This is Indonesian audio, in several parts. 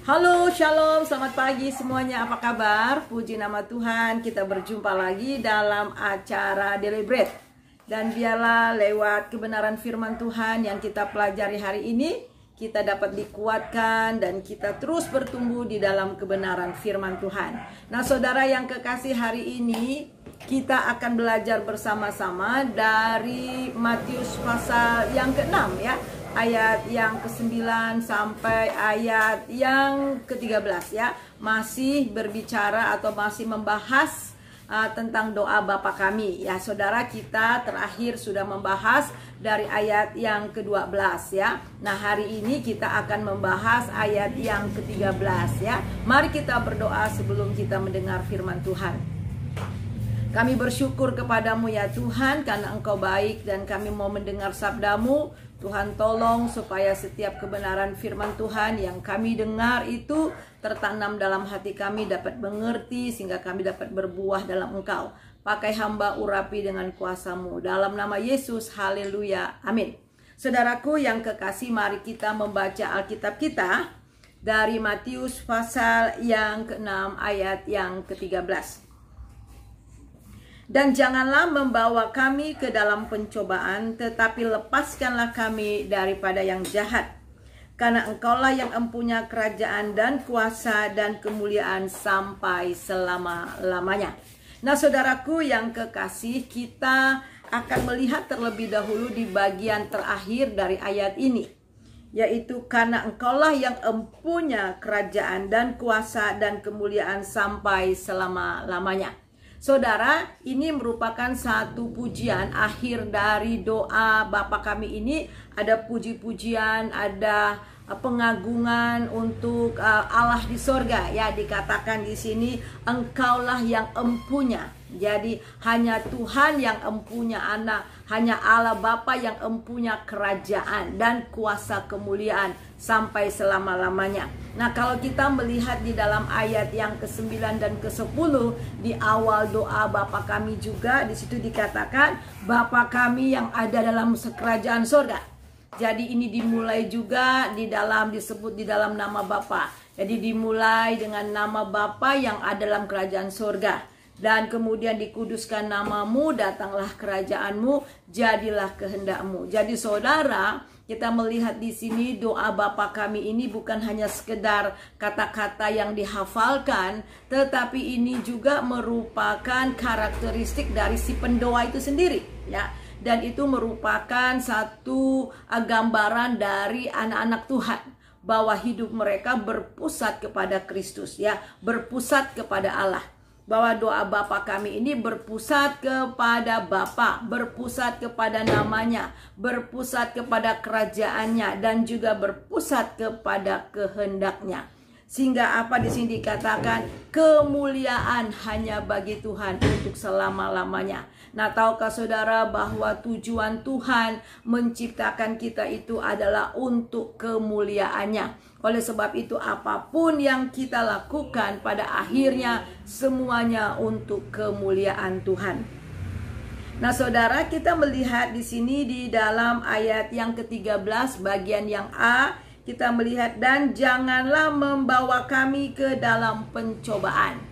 Halo, shalom, selamat pagi semuanya, apa kabar? Puji nama Tuhan, kita berjumpa lagi dalam acara Daily Bread. Dan biarlah lewat kebenaran firman Tuhan yang kita pelajari hari ini, kita dapat dikuatkan dan kita terus bertumbuh di dalam kebenaran firman Tuhan. Nah saudara yang kekasih, hari ini kita akan belajar bersama-sama dari Matius pasal yang ke-6 ya. Ayat yang ke-9 sampai ayat yang ke-13 ya. Masih berbicara atau masih membahas tentang doa Bapa kami ya. Saudara, kita terakhir sudah membahas dari ayat yang ke-12 ya. Nah hari ini kita akan membahas ayat yang ke-13 ya. Mari kita berdoa sebelum kita mendengar firman Tuhan. Kami bersyukur kepadamu ya Tuhan, karena Engkau baik dan kami mau mendengar sabdamu. Tuhan tolong supaya setiap kebenaran firman Tuhan yang kami dengar itu tertanam dalam hati kami, dapat mengerti sehingga kami dapat berbuah dalam Engkau. Pakai hamba urapi dengan kuasa-Mu. Dalam nama Yesus, haleluya, amin. Saudaraku yang kekasih, mari kita membaca Alkitab kita dari Matius pasal yang ke-6 ayat yang ke-13. Dan janganlah membawa kami ke dalam pencobaan, tetapi lepaskanlah kami daripada yang jahat. Karena Engkaulah yang empunya kerajaan dan kuasa dan kemuliaan sampai selama-lamanya. Nah saudaraku yang kekasih, kita akan melihat terlebih dahulu di bagian terakhir dari ayat ini. Yaitu karena Engkaulah yang empunya kerajaan dan kuasa dan kemuliaan sampai selama-lamanya. Saudara, ini merupakan satu pujian akhir dari doa Bapa kami ini. Ada puji-pujian, ada pengagungan untuk Allah di sorga. Ya, dikatakan di sini, Engkaulah yang empunya. Jadi hanya Tuhan yang empunya anak, hanya Allah Bapa yang empunya kerajaan dan kuasa kemuliaan sampai selama-lamanya. Nah kalau kita melihat di dalam ayat yang ke-9 dan ke-10 di awal doa Bapa kami juga, di situ dikatakan Bapa kami yang ada dalam kerajaan sorga. Jadi ini dimulai juga disebut di dalam nama Bapa. Jadi dimulai dengan nama Bapa yang ada dalam kerajaan sorga. Dan kemudian dikuduskan namamu, datanglah kerajaanmu, jadilah kehendakmu. Jadi saudara, kita melihat di sini doa Bapa kami ini bukan hanya sekedar kata-kata yang dihafalkan, tetapi ini juga merupakan karakteristik dari si pendoa itu sendiri ya. Dan itu merupakan satu gambaran dari anak-anak Tuhan, bahwa hidup mereka berpusat kepada Kristus ya, berpusat kepada Allah. Bahwa doa Bapa kami ini berpusat kepada Bapa, berpusat kepada namanya, berpusat kepada kerajaannya, dan juga berpusat kepada kehendaknya. Sehingga apa di sini dikatakan kemuliaan hanya bagi Tuhan untuk selama-lamanya. Nah, tahukah saudara bahwa tujuan Tuhan menciptakan kita itu adalah untuk kemuliaannya. Oleh sebab itu apapun yang kita lakukan pada akhirnya semuanya untuk kemuliaan Tuhan. Nah saudara, kita melihat di sini di dalam ayat yang ke-13 bagian yang A, kita melihat dan janganlah membawa kami ke dalam pencobaan.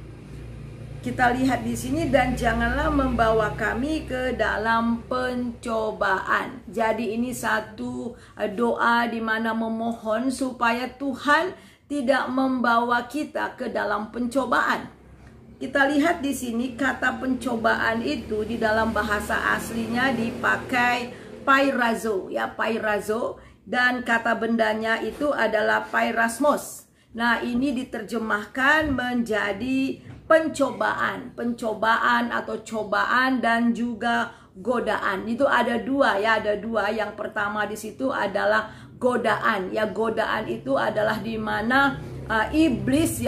Kita lihat di sini dan janganlah membawa kami ke dalam pencobaan. Jadi ini satu doa di mana memohon supaya Tuhan tidak membawa kita ke dalam pencobaan. Kita lihat di sini kata pencobaan itu di dalam bahasa aslinya dipakai pairazo ya, pairazo, dan kata bendanya itu adalah pairasmos. Nah, ini diterjemahkan menjadi pencobaan atau cobaan dan juga godaan. Itu ada dua ya, ada dua. Yang pertama di situ adalah godaan. Ya, godaan itu adalah di mana iblis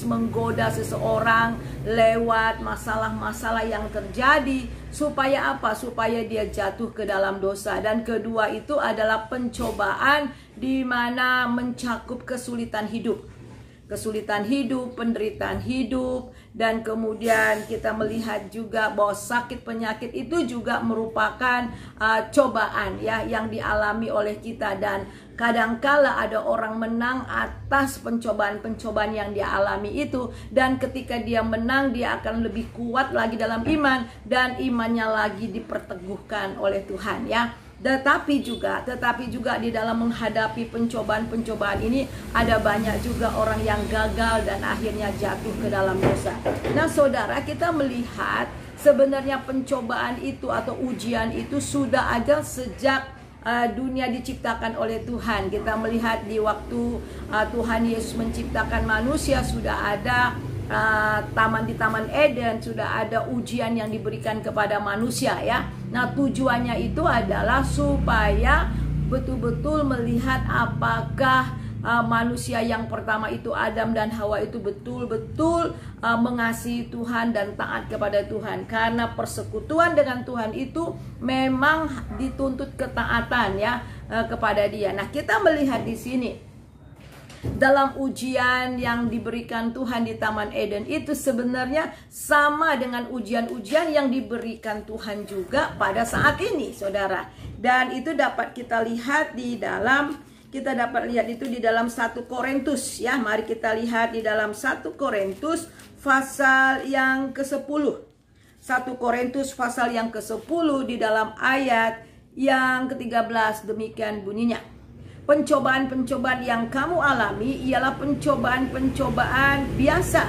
menggoda seseorang lewat masalah-masalah yang terjadi supaya apa? Supaya dia jatuh ke dalam dosa. Dan kedua itu adalah pencobaan di mana mencakup kesulitan hidup. kesulitan hidup, penderitaan hidup, dan kemudian kita melihat juga bahwa sakit penyakit itu juga merupakan cobaan ya yang dialami oleh kita, dan kadangkala ada orang menang atas pencobaan-pencobaan yang dia alami itu, dan ketika dia menang dia akan lebih kuat lagi dalam iman, dan imannya lagi diperteguhkan oleh Tuhan ya. Tetapi juga di dalam menghadapi pencobaan-pencobaan ini ada banyak juga orang yang gagal dan akhirnya jatuh ke dalam dosa. Nah saudara, kita melihat sebenarnya pencobaan itu atau ujian itu sudah ada sejak dunia diciptakan oleh Tuhan. Kita melihat di waktu Tuhan Yesus menciptakan manusia, sudah ada di Taman Eden, sudah ada ujian yang diberikan kepada manusia ya. Nah tujuannya itu adalah supaya betul-betul melihat apakah manusia yang pertama itu Adam dan Hawa itu betul-betul mengasihi Tuhan dan taat kepada Tuhan. Karena persekutuan dengan Tuhan itu memang dituntut ketaatan ya kepada Dia. Nah kita melihat di sini dalam ujian yang diberikan Tuhan di Taman Eden itu sebenarnya sama dengan ujian-ujian yang diberikan Tuhan juga pada saat ini, saudara. Dan itu dapat kita lihat di dalam, itu di dalam 1 Korintus ya. Mari kita lihat di dalam 1 Korintus pasal yang ke-10. 1 Korintus pasal yang ke-10 di dalam ayat yang ke-13, demikian bunyinya. Pencobaan-pencobaan yang kamu alami ialah pencobaan-pencobaan biasa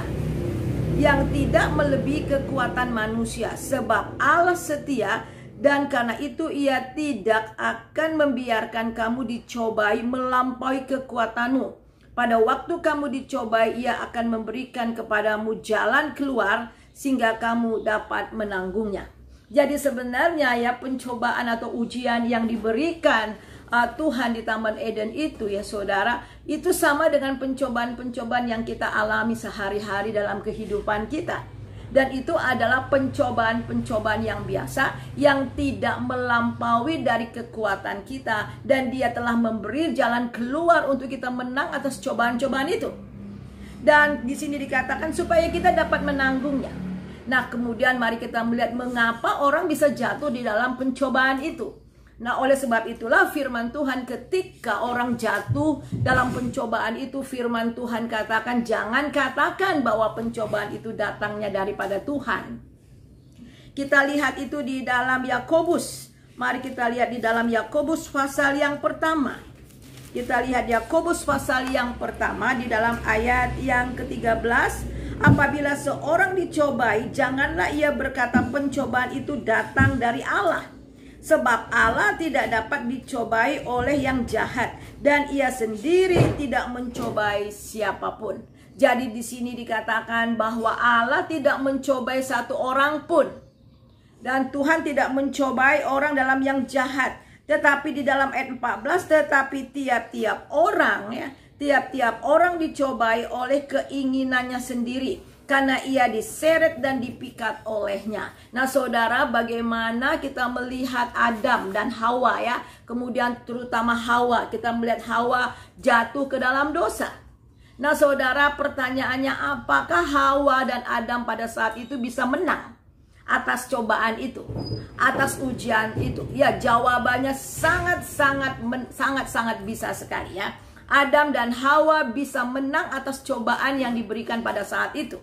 yang tidak melebihi kekuatan manusia, sebab Allah setia, dan karena itu Ia tidak akan membiarkan kamu dicobai melampaui kekuatanmu. Pada waktu kamu dicobai, Ia akan memberikan kepadamu jalan keluar sehingga kamu dapat menanggungnya. Jadi sebenarnya ya, pencobaan atau ujian yang diberikan Tuhan di Taman Eden itu ya saudara, itu sama dengan pencobaan-pencobaan yang kita alami sehari-hari dalam kehidupan kita. Dan itu adalah pencobaan-pencobaan yang biasa, yang tidak melampaui dari kekuatan kita, dan Dia telah memberi jalan keluar untuk kita menang atas cobaan-cobaan itu. Dan di sini dikatakan supaya kita dapat menanggungnya. Nah kemudian mari kita melihat mengapa orang bisa jatuh di dalam pencobaan itu. Nah oleh sebab itulah firman Tuhan, ketika orang jatuh dalam pencobaan itu, firman Tuhan katakan jangan katakan bahwa pencobaan itu datangnya daripada Tuhan. Kita lihat itu di dalam Yakobus. Mari kita lihat di dalam Yakobus pasal yang pertama. Kita lihat Yakobus pasal yang pertama di dalam ayat yang ke-13. Apabila seorang dicobai, janganlah ia berkata pencobaan itu datang dari Allah. Sebab Allah tidak dapat dicobai oleh yang jahat, dan Ia sendiri tidak mencobai siapapun. Jadi di sini dikatakan bahwa Allah tidak mencobai satu orang pun, dan Tuhan tidak mencobai orang dalam yang jahat. Tetapi di dalam ayat 14, tetapi tiap-tiap orang ya, tiap-tiap orang dicobai oleh keinginannya sendiri, karena ia diseret dan dipikat olehnya. Nah saudara, bagaimana kita melihat Adam dan Hawa ya, kemudian terutama Hawa, kita melihat Hawa jatuh ke dalam dosa. Nah saudara, pertanyaannya, apakah Hawa dan Adam pada saat itu bisa menang atas cobaan itu, atas ujian itu? Ya, jawabannya sangat-sangat bisa sekali ya. Adam dan Hawa bisa menang atas cobaan yang diberikan pada saat itu.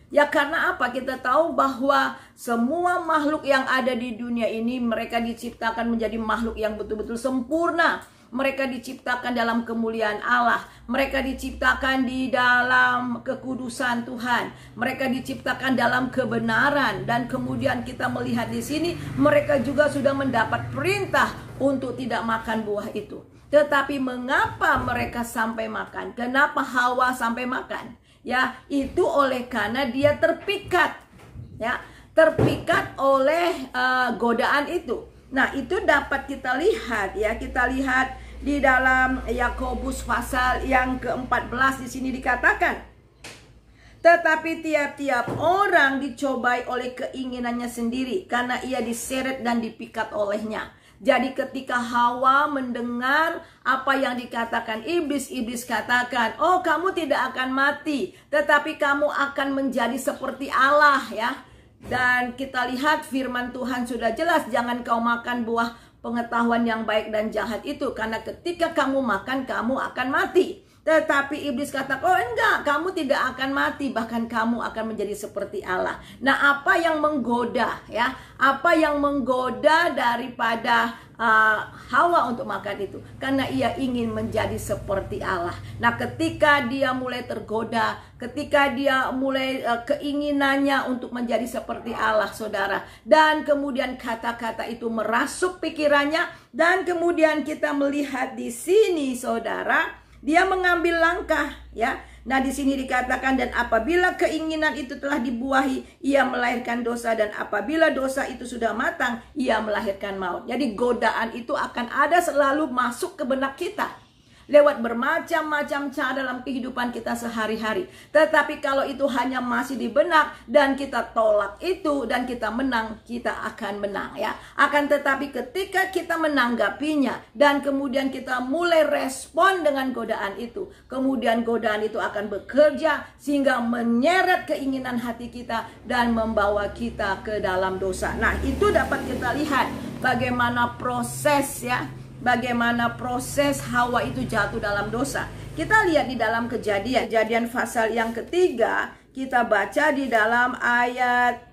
Ya karena apa? Kita tahu bahwa semua makhluk yang ada di dunia ini, mereka diciptakan menjadi makhluk yang betul-betul sempurna. Mereka diciptakan dalam kemuliaan Allah. Mereka diciptakan di dalam kekudusan Tuhan. Mereka diciptakan dalam kebenaran. Dan kemudian kita melihat di sini, mereka juga sudah mendapat perintah untuk tidak makan buah itu. Tetapi mengapa mereka sampai makan? Kenapa Hawa sampai makan? Ya, itu oleh karena dia terpikat. Ya, terpikat oleh godaan itu. Nah, itu dapat kita lihat ya. Kita lihat di dalam Yakobus pasal yang ke-14 di sini dikatakan, tetapi tiap-tiap orang dicobai oleh keinginannya sendiri, karena ia diseret dan dipikat olehnya. Jadi ketika Hawa mendengar apa yang dikatakan iblis, iblis katakan, oh kamu tidak akan mati, tetapi kamu akan menjadi seperti Allah ya. Dan kita lihat firman Tuhan sudah jelas, jangan kau makan buah pengetahuan yang baik dan jahat itu, karena ketika kamu makan kamu akan mati. Tetapi iblis kata, oh enggak, kamu tidak akan mati, bahkan kamu akan menjadi seperti Allah. Nah, apa yang menggoda ya? Apa yang menggoda daripada Hawa untuk makan itu? Karena ia ingin menjadi seperti Allah. Nah, ketika dia mulai tergoda, ketika dia mulai keinginannya untuk menjadi seperti Allah, saudara, dan kemudian kata-kata itu merasuk pikirannya, dan kemudian kita melihat di sini, saudara, dia mengambil langkah ya. Nah, di sini dikatakan, dan apabila keinginan itu telah dibuahi, ia melahirkan dosa, dan apabila dosa itu sudah matang, ia melahirkan maut. Jadi godaan itu akan ada selalu masuk ke benak kita lewat bermacam-macam cara dalam kehidupan kita sehari-hari. Tetapi kalau itu hanya masih di benak dan kita tolak itu dan kita menang, kita akan menang ya. Akan tetapi ketika kita menanggapinya dan kemudian kita mulai respon dengan godaan itu, kemudian godaan itu akan bekerja sehingga menyeret keinginan hati kita dan membawa kita ke dalam dosa. Nah, itu dapat kita lihat bagaimana proses ya. Bagaimana proses Hawa itu jatuh dalam dosa. Kita lihat di dalam Kejadian pasal yang ketiga. Kita baca di dalam ayat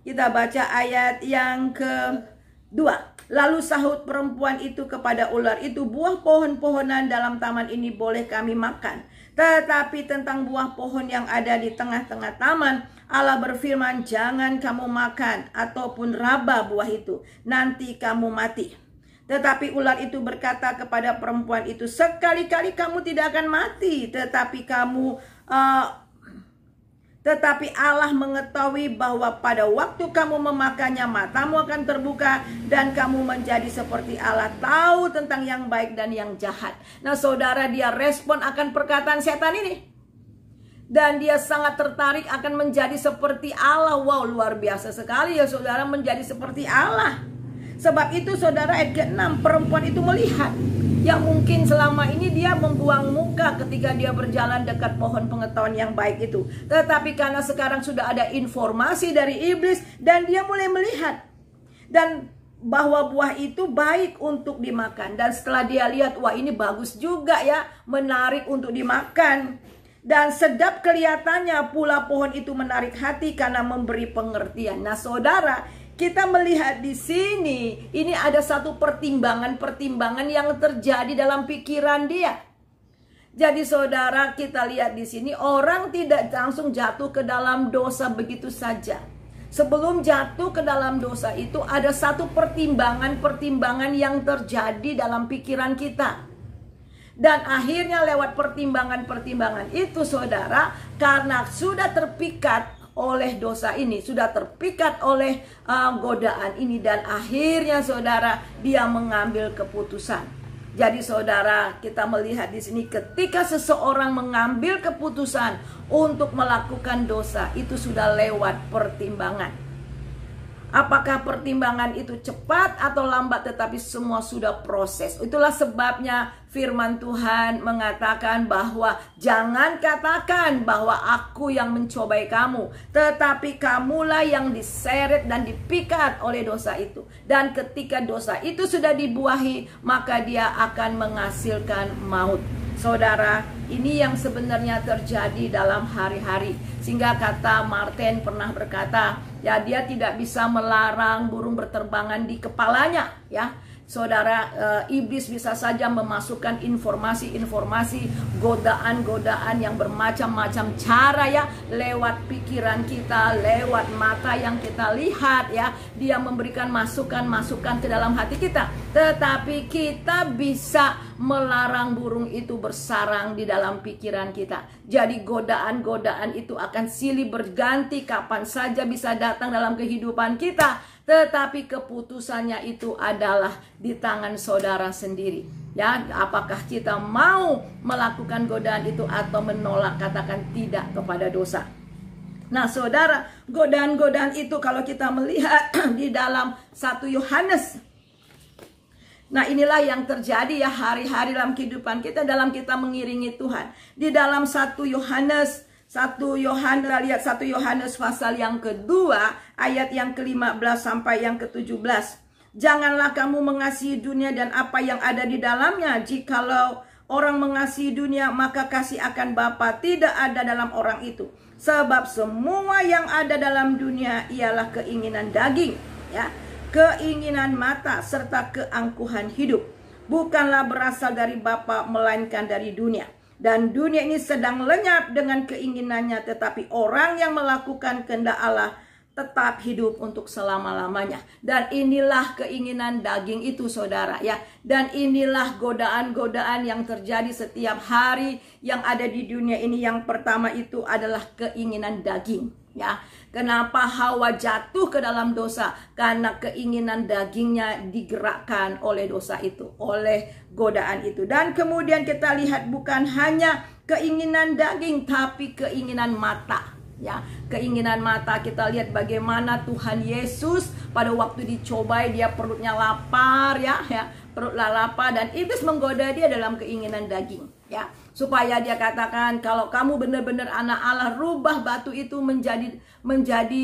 kita baca ayat yang kedua. Lalu sahut perempuan itu kepada ular itu, buah pohon-pohonan dalam taman ini boleh kami makan, tetapi tentang buah pohon yang ada di tengah-tengah taman, Allah berfirman, jangan kamu makan ataupun raba buah itu, nanti kamu mati. Tetapi ular itu berkata kepada perempuan itu, sekali-kali kamu tidak akan mati, tetapi Allah mengetahui bahwa pada waktu kamu memakannya, matamu akan terbuka dan kamu menjadi seperti Allah, tahu tentang yang baik dan yang jahat. Nah, saudara, dia respon akan perkataan setan ini. Dan dia sangat tertarik akan menjadi seperti Allah. Wow, luar biasa sekali ya saudara, menjadi seperti Allah. Sebab itu saudara, ayat ke-6, perempuan itu melihat yang mungkin selama ini dia membuang muka ketika dia berjalan dekat pohon pengetahuan yang baik itu. Tetapi karena sekarang sudah ada informasi dari iblis dan dia mulai melihat dan bahwa buah itu baik untuk dimakan. Dan setelah dia lihat, wah ini bagus juga ya, menarik untuk dimakan. Dan sedap kelihatannya pula pohon itu menarik hati karena memberi pengertian. Nah saudara, kita melihat di sini, ini ada satu pertimbangan-pertimbangan yang terjadi dalam pikiran dia. Jadi saudara, kita lihat di sini, orang tidak langsung jatuh ke dalam dosa begitu saja. Sebelum jatuh ke dalam dosa itu, ada satu pertimbangan-pertimbangan yang terjadi dalam pikiran kita. Dan akhirnya lewat pertimbangan-pertimbangan itu saudara, karena sudah terpikat oleh dosa ini, sudah terpikat oleh godaan ini, dan akhirnya saudara, dia mengambil keputusan. Jadi saudara, kita melihat di sini ketika seseorang mengambil keputusan untuk melakukan dosa, itu sudah lewat pertimbangan. Apakah pertimbangan itu cepat atau lambat, tetapi semua sudah proses. Itulah sebabnya firman Tuhan mengatakan bahwa jangan katakan bahwa aku yang mencobai kamu, tetapi kamulah yang diseret dan dipikat oleh dosa itu. Dan ketika dosa itu sudah dibuahi, maka dia akan menghasilkan maut. Saudara, ini yang sebenarnya terjadi dalam hari-hari. Sehingga kata Martin pernah berkata, ya dia tidak bisa melarang burung berterbangan di kepalanya, ya. Saudara, iblis bisa saja memasukkan informasi-informasi, godaan-godaan yang bermacam-macam cara ya, lewat pikiran kita, lewat mata yang kita lihat ya. Dia memberikan masukan-masukan ke dalam hati kita. Tetapi kita bisa melarang burung itu bersarang di dalam pikiran kita. Jadi godaan-godaan itu akan silih berganti, kapan saja bisa datang dalam kehidupan kita. Tetapi keputusannya itu adalah di tangan saudara sendiri. Ya, apakah kita mau melakukan godaan itu atau menolak, katakan tidak kepada dosa. Nah, saudara, godaan-godaan itu kalau kita melihat di dalam 1 Yohanes Nah, inilah yang terjadi ya hari-hari dalam kehidupan kita, dalam kita mengiringi Tuhan. Di dalam 1 Yohanes lihat 1 Yohanes pasal yang kedua ayat yang ke-15 sampai yang ke-17. Janganlah kamu mengasihi dunia dan apa yang ada di dalamnya. Jikalau orang mengasihi dunia, maka kasih akan Bapa tidak ada dalam orang itu. Sebab semua yang ada dalam dunia ialah keinginan daging, ya, keinginan mata, serta keangkuhan hidup. Bukanlah berasal dari Bapa, melainkan dari dunia. Dan dunia ini sedang lenyap dengan keinginannya, tetapi orang yang melakukan kehendak Allah tetap hidup untuk selama-lamanya. Dan inilah keinginan daging itu, saudara, ya. Dan inilah godaan-godaan yang terjadi setiap hari yang ada di dunia ini. Yang pertama itu adalah keinginan daging, ya. Kenapa Hawa jatuh ke dalam dosa? Karena keinginan dagingnya digerakkan oleh dosa itu, oleh godaan itu. Dan kemudian kita lihat bukan hanya keinginan daging, tapi keinginan mata. Ya, keinginan mata. Kita lihat bagaimana Tuhan Yesus pada waktu dicobai, dia perutnya lapar, ya, perutnya lapar, dan iblis menggoda dia dalam keinginan daging, ya, supaya dia katakan, kalau kamu benar-benar anak Allah, rubah batu itu menjadi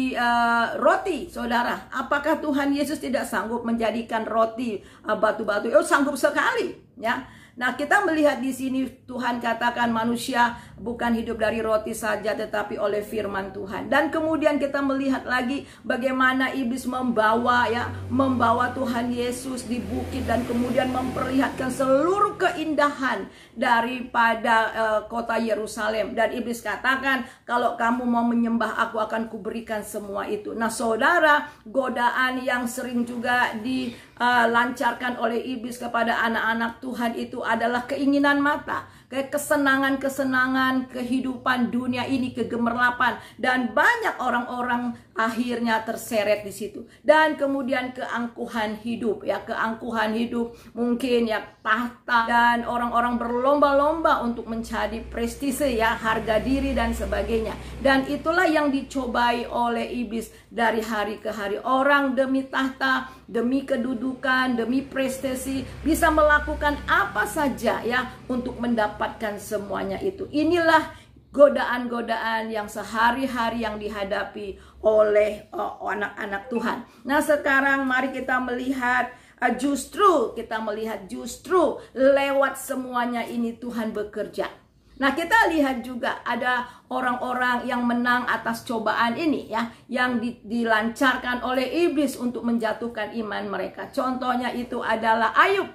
roti. Saudara, apakah Tuhan Yesus tidak sanggup menjadikan roti batu-batu? Oh, sanggup sekali, ya. Nah, kita melihat di sini Tuhan katakan manusia bukan hidup dari roti saja, tetapi oleh firman Tuhan. Dan kemudian kita melihat lagi bagaimana iblis membawa Tuhan Yesus di bukit dan kemudian memperlihatkan seluruh keindahan daripada kota Yerusalem. Dan iblis katakan, kalau kamu mau menyembah aku, akan kuberikan semua itu. Nah, saudara, godaan yang sering juga dilancarkan oleh iblis kepada anak-anak Tuhan itu adalah keinginan mata, kesenangan-kesenangan kehidupan dunia ini, kegemerlapan, dan banyak orang-orang akhirnya terseret di situ. Dan kemudian keangkuhan hidup, ya, keangkuhan hidup, mungkin ya tahta, dan orang-orang berlomba-lomba untuk mencari prestise, ya, harga diri dan sebagainya. Dan itulah yang dicobai oleh iblis dari hari ke hari. Orang demi tahta, demi kedudukan, demi prestasi bisa melakukan apa saja, ya, untuk mendapatkan semuanya itu. Inilah godaan-godaan yang sehari-hari yang dihadapi oleh anak-anak Tuhan. Nah, sekarang mari kita melihat justru lewat semuanya ini Tuhan bekerja. Nah, kita lihat juga ada orang-orang yang menang atas cobaan ini, ya, yang dilancarkan oleh iblis untuk menjatuhkan iman mereka. Contohnya itu adalah Ayub.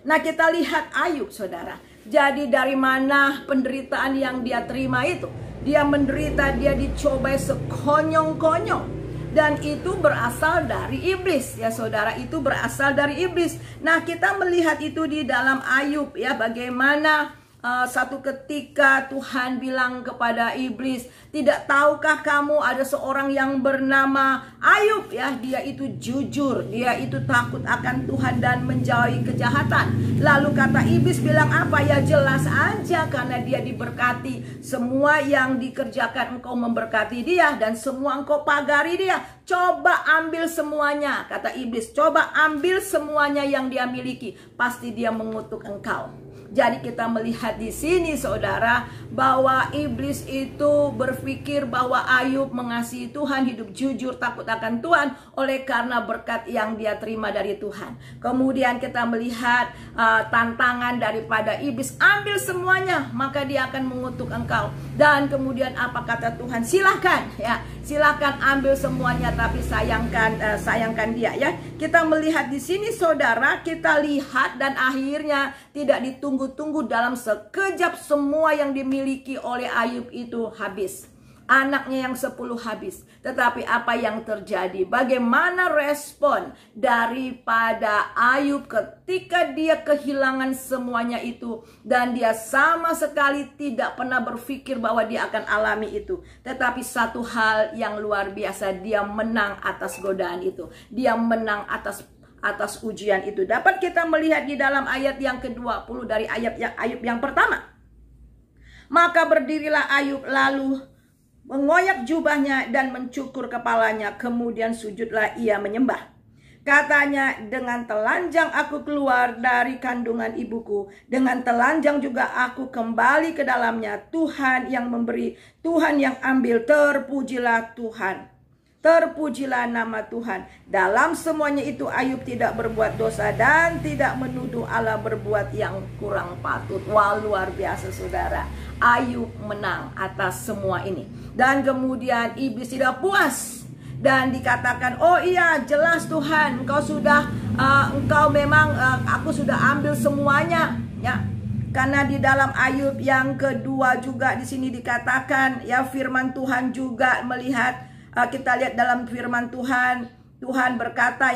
Nah, kita lihat Ayub, saudara. Jadi dari mana penderitaan yang dia terima itu? Dia menderita, dia dicobai sekonyong-konyong. Dan itu berasal dari iblis, ya saudara, itu berasal dari iblis. Nah, kita melihat itu di dalam Ayub, ya, bagaimana satu ketika Tuhan bilang kepada iblis, tidak tahukah kamu ada seorang yang bernama Ayub, ya, dia itu jujur, dia itu takut akan Tuhan dan menjauhi kejahatan. Lalu kata iblis bilang apa? Ya, jelas aja, karena dia diberkati, semua yang dikerjakan engkau memberkati dia, dan semua engkau pagari dia. Coba ambil semuanya, kata iblis, coba ambil semuanya yang dia miliki, pasti dia mengutuk engkau. Jadi kita melihat di sini, saudara, bahwa iblis itu berpikir bahwa Ayub mengasihi Tuhan, hidup jujur, takut akan Tuhan oleh karena berkat yang dia terima dari Tuhan. Kemudian kita melihat tantangan daripada iblis, ambil semuanya maka dia akan mengutuk engkau. Dan kemudian apa kata Tuhan? Silahkan, ya, silahkan ambil semuanya, tapi sayangkan dia, ya. Kita melihat di sini, saudara, kita lihat dan akhirnya tidak ditunggu-tunggu, dalam sekejap semua yang dimiliki oleh Ayub itu habis. Anaknya yang 10 habis. Tetapi apa yang terjadi? Bagaimana respon daripada Ayub ketika dia kehilangan semuanya itu, dan dia sama sekali tidak pernah berpikir bahwa dia akan alami itu. Tetapi satu hal yang luar biasa, dia menang atas godaan itu. Dia menang atas ujian itu. Dapat kita melihat di dalam ayat yang ke-20 dari Ayub yang pertama. Maka berdirilah Ayub, lalu mengoyak jubahnya dan mencukur kepalanya, kemudian sujudlah ia menyembah. Katanya, dengan telanjang aku keluar dari kandungan ibuku, dengan telanjang juga aku kembali ke dalamnya. Tuhan yang memberi, Tuhan yang ambil, terpujilah Tuhan. Terpujilah nama Tuhan. Dalam semuanya itu Ayub tidak berbuat dosa dan tidak menuduh Allah berbuat yang kurang patut. Wah, luar biasa saudara. Ayub menang atas semua ini. Dan kemudian iblis tidak puas. Dan dikatakan, oh iya jelas Tuhan, engkau memang aku sudah ambil semuanya, ya. Karena di dalam Ayub yang kedua juga di sini dikatakan, ya, firman Tuhan juga melihat, kita lihat dalam firman Tuhan, Tuhan berkata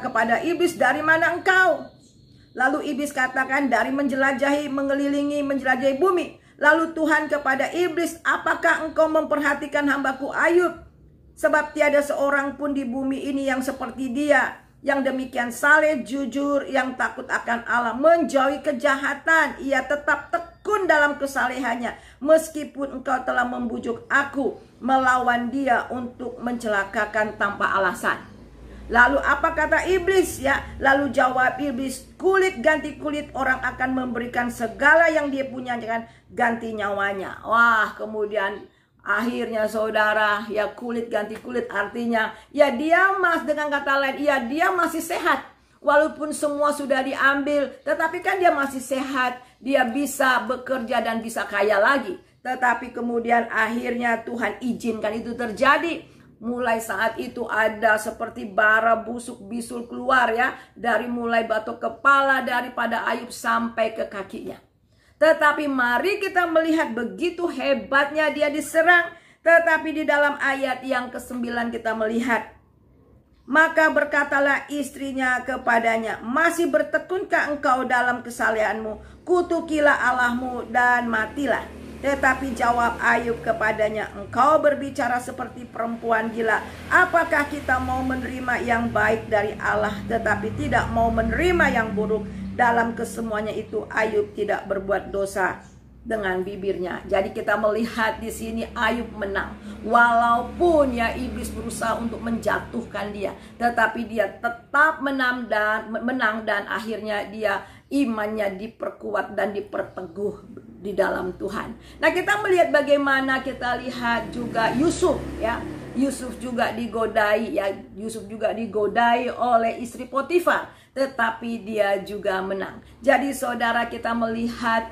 kepada iblis, dari mana engkau? Lalu iblis katakan, dari menjelajahi bumi. Lalu Tuhan kepada iblis, apakah engkau memperhatikan hambaku Ayub? Sebab tiada seorang pun di bumi ini yang seperti dia, yang demikian saleh, jujur, yang takut akan Allah, menjauhi kejahatan. Ia tetap tekun dalam kesalehannya, meskipun engkau telah membujuk aku melawan dia untuk mencelakakan tanpa alasan. Lalu apa kata iblis, ya? Lalu jawab iblis, kulit ganti kulit, orang akan memberikan segala yang dia punya, kan, ganti nyawanya. Wah, kemudian akhirnya saudara, ya, kulit ganti kulit artinya, ya, dengan kata lain, ya, dia masih sehat. Walaupun semua sudah diambil, tetapi kan dia masih sehat. Dia bisa bekerja dan bisa kaya lagi. Tetapi kemudian akhirnya Tuhan izinkan itu terjadi. Mulai saat itu ada seperti bara busuk bisul keluar, ya, dari mulai batok kepala daripada Ayub sampai ke kakinya. Tetapi mari kita melihat begitu hebatnya dia diserang. Tetapi di dalam ayat yang ke-9 kita melihat, maka berkatalah istrinya kepadanya, masih bertekunkah engkau dalam kesalehanmu? Kutukilah Allahmu dan matilah. Tetapi jawab Ayub kepadanya, engkau berbicara seperti perempuan gila. Apakah kita mau menerima yang baik dari Allah, tetapi tidak mau menerima yang buruk? Dalam kesemuanya itu Ayub tidak berbuat dosa dengan bibirnya. Jadi kita melihat di sini Ayub menang. Walaupun, ya, iblis berusaha untuk menjatuhkan dia, tetapi dia tetap menang dan akhirnya dia imannya diperkuat dan diperteguh di dalam Tuhan. Nah, kita melihat bagaimana kita lihat juga Yusuf, ya. Yusuf juga digodai, ya. Yusuf juga digodai oleh istri Potifar, tetapi dia juga menang. Jadi saudara, kita melihat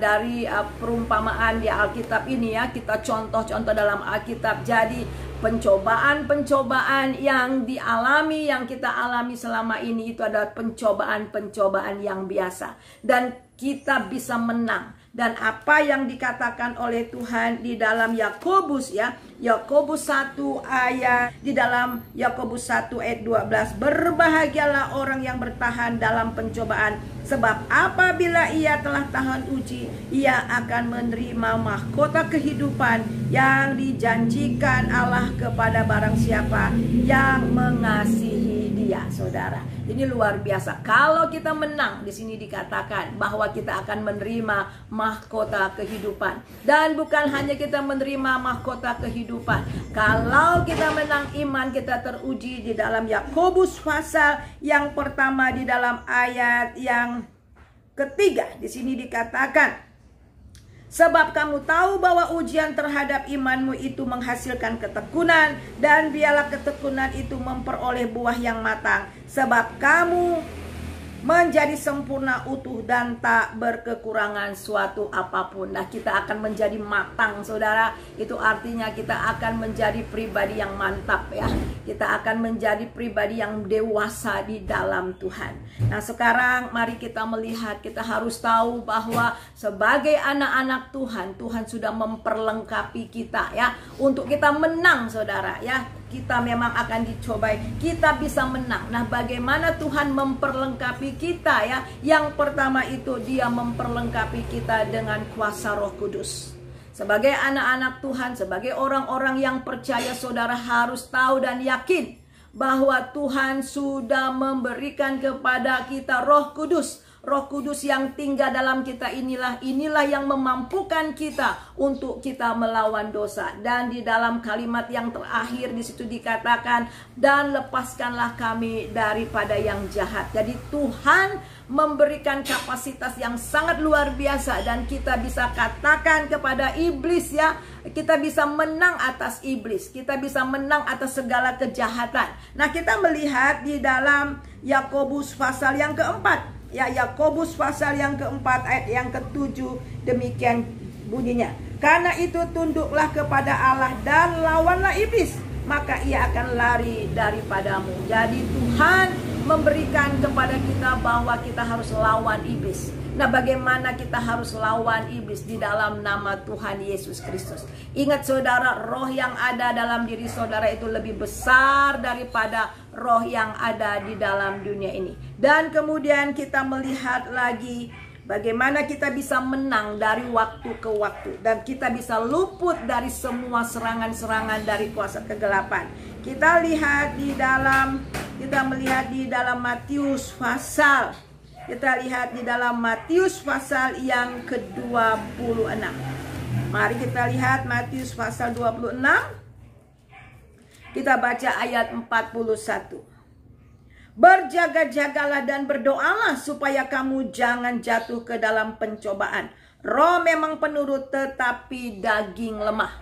dari perumpamaan di Alkitab ini, ya, kita contoh-contoh dalam Alkitab. Jadi pencobaan-pencobaan yang dialami, yang kita alami selama ini itu adalah pencobaan-pencobaan yang biasa. Dan kita bisa menang. Dan apa yang dikatakan oleh Tuhan di dalam Yakobus, ya, Yakobus 1 ayat, di dalam Yakobus 1 ayat 12, berbahagialah orang yang bertahan dalam pencobaan, sebab apabila ia telah tahan uji, ia akan menerima mahkota kehidupan yang dijanjikan Allah kepada barang siapa yang mengasihi dia. Saudara, ini luar biasa. Kalau kita menang, di sini dikatakan bahwa kita akan menerima mahkota kehidupan. Dan bukan hanya kita menerima mahkota kehidupan, kalau kita menang, iman kita teruji di dalam Yakobus pasal yang pertama, di dalam ayat yang ketiga. Di sini dikatakan, sebab kamu tahu bahwa ujian terhadap imanmu itu menghasilkan ketekunan, dan biarlah ketekunan itu memperoleh buah yang matang. Sebab kamu menjadi sempurna, utuh, dan tak berkekurangan suatu apapun. Nah, kita akan menjadi matang, saudara. Itu artinya kita akan menjadi pribadi yang mantap, ya. Kita akan menjadi pribadi yang dewasa di dalam Tuhan. Nah, sekarang mari kita melihat, kita harus tahu bahwa sebagai anak-anak Tuhan, Tuhan sudah memperlengkapi kita, ya, untuk kita menang, saudara, ya. Kita memang akan dicobai, kita bisa menang. Nah, bagaimana Tuhan memperlengkapi kita, ya? Yang pertama itu dia memperlengkapi kita dengan kuasa Roh Kudus. Sebagai anak-anak Tuhan, sebagai orang-orang yang percaya, saudara harus tahu dan yakin bahwa Tuhan sudah memberikan kepada kita Roh Kudus. Roh Kudus yang tinggal dalam kita inilah yang memampukan kita untuk kita melawan dosa. Dan di dalam kalimat yang terakhir di situ dikatakan, dan lepaskanlah kami daripada yang jahat. Jadi Tuhan memberikan kapasitas yang sangat luar biasa, dan kita bisa katakan kepada iblis, ya, kita bisa menang atas iblis, kita bisa menang atas segala kejahatan. Nah, kita melihat di dalam Yakobus pasal yang keempat, ya, Yakobus pasal yang keempat ayat yang ke-7, demikian bunyinya. Karena itu tunduklah kepada Allah dan lawanlah iblis, maka ia akan lari daripadamu. Jadi Tuhan memberikan kepada kita bahwa kita harus lawan iblis. Nah, bagaimana kita harus lawan iblis? Di dalam nama Tuhan Yesus Kristus. Ingat saudara, roh yang ada dalam diri saudara itu lebih besar daripada roh yang ada di dalam dunia ini. Dan kemudian kita melihat lagi bagaimana kita bisa menang dari waktu ke waktu, dan kita bisa luput dari semua serangan-serangan dari kuasa kegelapan. Kita lihat di dalam Matius pasal, yang ke-26. Mari kita lihat Matius pasal 26. Kita baca ayat 41. Berjaga-jagalah dan berdoalah supaya kamu jangan jatuh ke dalam pencobaan. Roh memang penurut, tetapi daging lemah.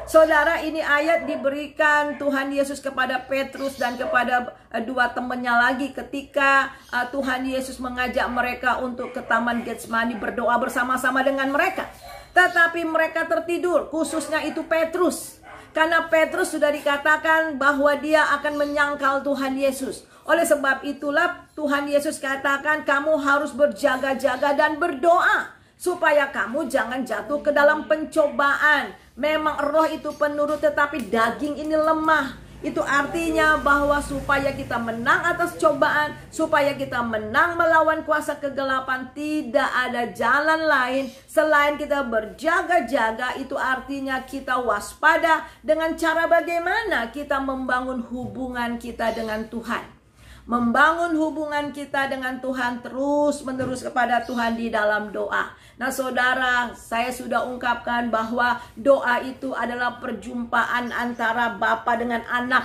Saudara, ini ayat diberikan Tuhan Yesus kepada Petrus dan kepada dua temannya lagi ketika Tuhan Yesus mengajak mereka untuk ke Taman Getsemani berdoa bersama-sama dengan mereka. Tetapi mereka tertidur, khususnya itu Petrus. Karena Petrus sudah dikatakan bahwa dia akan menyangkal Tuhan Yesus. Oleh sebab itulah Tuhan Yesus katakan, kamu harus berjaga-jaga dan berdoa supaya kamu jangan jatuh ke dalam pencobaan. Memang roh itu penurut, tetapi daging ini lemah. Itu artinya bahwa supaya kita menang atas cobaan, supaya kita menang melawan kuasa kegelapan, tidak ada jalan lain selain kita berjaga-jaga. Itu artinya kita waspada dengan cara bagaimana kita membangun hubungan kita dengan Tuhan. Membangun hubungan kita dengan Tuhan terus-menerus kepada Tuhan di dalam doa. Nah saudara, saya sudah ungkapkan bahwa doa itu adalah perjumpaan antara Bapa dengan anak.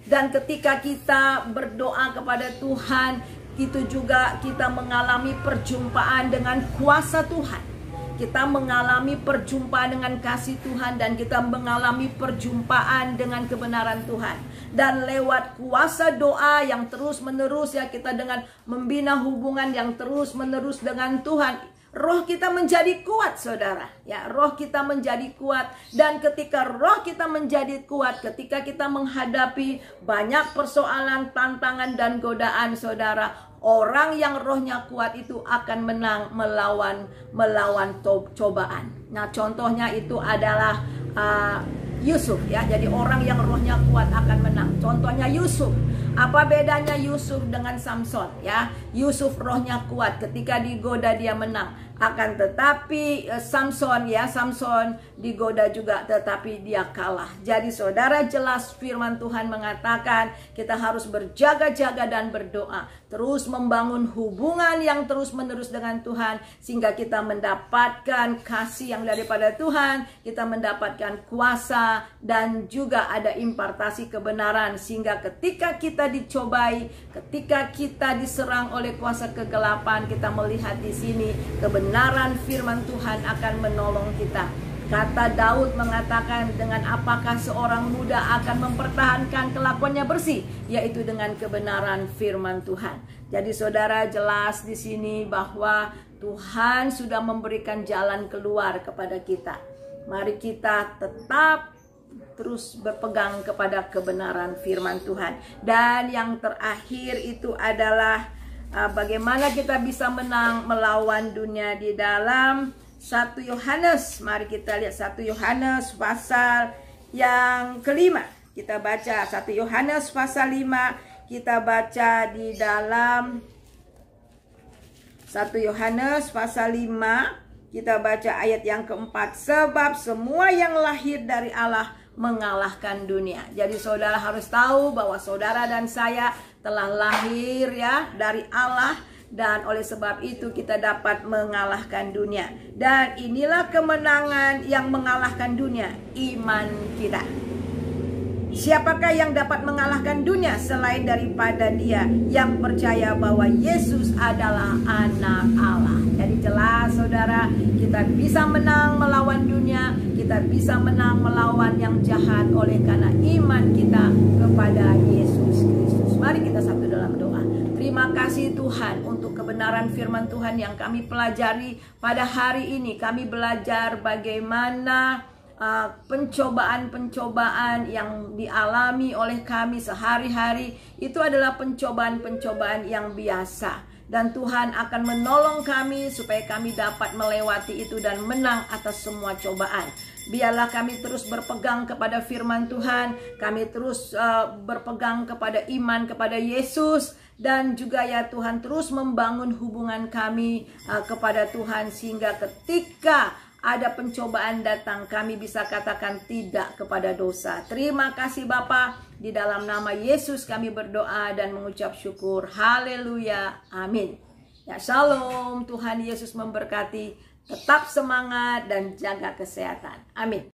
Dan ketika kita berdoa kepada Tuhan, itu juga kita mengalami perjumpaan dengan kuasa Tuhan. Kita mengalami perjumpaan dengan kasih Tuhan, dan kita mengalami perjumpaan dengan kebenaran Tuhan. Dan lewat kuasa doa yang terus-menerus, ya, kita dengan membina hubungan yang terus-menerus dengan Tuhan, roh kita menjadi kuat, saudara. Ya, roh kita menjadi kuat. Dan ketika roh kita menjadi kuat, ketika kita menghadapi banyak persoalan, tantangan, dan godaan, saudara, orang yang rohnya kuat itu akan menang melawan cobaan. Nah, contohnya itu adalah Yusuf, ya. Jadi orang yang rohnya kuat akan menang. Contohnya Yusuf. Apa bedanya Yusuf dengan Samson, ya? Yusuf rohnya kuat, ketika digoda dia menang. Akan tetapi Samson digoda juga, tetapi dia kalah. Jadi saudara, jelas firman Tuhan mengatakan kita harus berjaga-jaga dan berdoa, terus membangun hubungan yang terus-menerus dengan Tuhan, sehingga kita mendapatkan kasih yang daripada Tuhan, kita mendapatkan kuasa, dan juga ada impartasi kebenaran, sehingga ketika kita dicobai, ketika kita diserang oleh kuasa kegelapan, kita melihat di sini kebenaran firman Tuhan akan menolong kita. Kata Daud mengatakan, dengan apakah seorang muda akan mempertahankan kelakuannya bersih, yaitu dengan kebenaran firman Tuhan. Jadi saudara, jelas di sini bahwa Tuhan sudah memberikan jalan keluar kepada kita. Mari kita tetap terus berpegang kepada kebenaran firman Tuhan. Dan yang terakhir itu adalah bagaimana kita bisa menang melawan dunia di dalam 1 Yohanes. Mari kita lihat 1 Yohanes pasal yang kelima. Kita baca 1 Yohanes pasal 5. Kita baca di dalam 1 Yohanes pasal 5. Kita baca ayat yang keempat. Sebab semua yang lahir dari Allah mengalahkan dunia. Jadi saudara harus tahu bahwa saudara dan saya telah lahir, ya, dari Allah. dan oleh sebab itu kita dapat mengalahkan dunia. Dan inilah kemenangan yang mengalahkan dunia, iman kita. Siapakah yang dapat mengalahkan dunia selain daripada Dia yang percaya bahwa Yesus adalah anak Allah. Jadi jelas saudara, kita bisa menang melawan dunia, kita bisa menang melawan yang jahat oleh karena iman kita kepada Yesus Kristus. Mari kita satu dalam doa. Terima kasih Tuhan untuk kebenaran firman Tuhan yang kami pelajari pada hari ini. Kami belajar bagaimana pencobaan-pencobaan yang dialami oleh kami sehari-hari itu adalah pencobaan-pencobaan yang biasa, dan Tuhan akan menolong kami supaya kami dapat melewati itu dan menang atas semua cobaan. Biarlah kami terus berpegang kepada firman Tuhan, kami terus berpegang kepada iman kepada Yesus, dan juga ya Tuhan terus membangun hubungan kami kepada Tuhan, sehingga ketika ada pencobaan datang, kami bisa katakan tidak kepada dosa. Terima kasih Bapa, di dalam nama Yesus kami berdoa dan mengucap syukur. Haleluya, amin. Ya, shalom, Tuhan Yesus memberkati. Tetap semangat dan jaga kesehatan. Amin.